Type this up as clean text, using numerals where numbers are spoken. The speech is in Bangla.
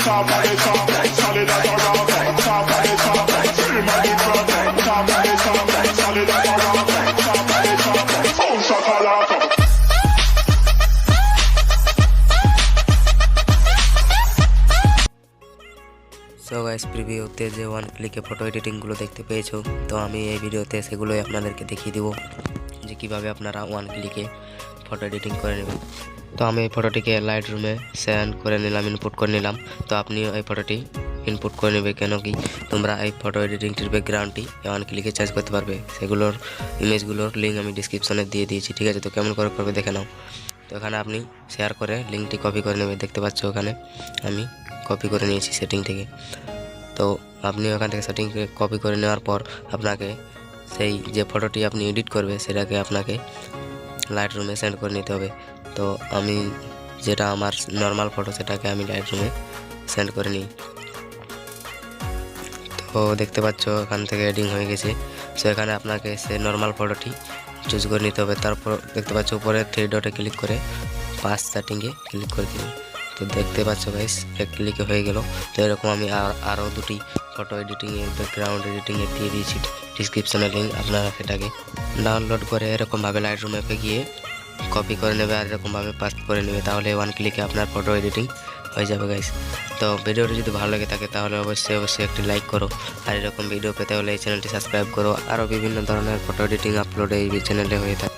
top of the top, solid as a rock, top of the top, scream at the crowd, top of the top, solid as a rock, top of the top, boom shakalaka. So guys, প্রিভিউতে যে ওয়ান ক্লিকে ফটো এডিটিংগুলো দেখতে পেয়েছো, তো আমি এই ভিডিওতে সেগুলোই আপনাদেরকে দেখিয়ে দিব যে কীভাবে আপনারা ওয়ান ক্লিকে ফটো এডিটিং করে নেবেন। তো আমি এই ফটোটিকে লাইট রুমে সেন্ড করে নিলাম, ইনপুট করে নিলাম। তো আপনিও এই ফটোটি ইনপুট করে নেবে, কেন কি তোমরা এই ফটো এডিটিংটির ব্যাকগ্রাউন্ডটি ওয়ান ক্লিকে চেঞ্জ করতে পারবে। সেগুলোর ইমেজগুলোর লিঙ্ক আমি ডিসক্রিপশনে দিয়ে দিয়েছি, ঠিক আছে? তো কেমন করে করবে দেখে নাও। তো এখানে আপনি শেয়ার করে লিঙ্কটি কপি করে নেবে, দেখতে পাচ্ছ ওখানে আমি কপি করে নিয়েছি সেটিং থেকে। তো আপনি ওখান থেকে সেটিং কপি করে নেওয়ার পর আপনাকে সেই যে ফটোটি আপনি এডিট করবে সেটাকে আপনাকে লাইট রুমে সেন্ড করে নিতে হবে। তো আমি যেটা আমার নর্মাল ফটো সেটাকে আমি লাইট রুমে সেন্ড করে নিই। তো দেখতে পাচ্ছ এখান থেকে এডিটিং হয়ে গেছে। সো এখানে আপনাকে সেই নর্মাল ফটোটি চুজ করে নিতে হবে। তারপর দেখতে পাচ্ছ উপরে 3 ডটে ক্লিক করে পাস সেটিংয়ে ক্লিক করে দিন। তো দেখতে পাচ্ছ গাইস, এক ক্লিকে হয়ে গেল। তো এরকম আমি আরও দুটি ফটো এডিটিংয়ের ব্যাকগ্রাউন্ড এডিটিংয়ে দিয়ে দিয়েছি ডিসক্রিপশনে লিঙ্ক, আপনারা সেটাকে ডাউনলোড করে এরকমভাবে লাইট রুমে গিয়ে কপি করে নেবে আর এরকমভাবে পাস্ট করে নেবে, তাহলে ওয়ান ক্লিকে আপনার ফটো এডিটিং হয়ে যাবে গাইস। তো ভিডিওটি যদি ভালো লেগে থাকে তাহলে অবশ্যই একটি লাইক করো, আর এরকম ভিডিও পেতে হলে এই চ্যানেলটি সাবস্ক্রাইব করো। আরও বিভিন্ন ধরনের ফটো এডিটিং আপলোড এই চ্যানেলে হয়ে থাকে।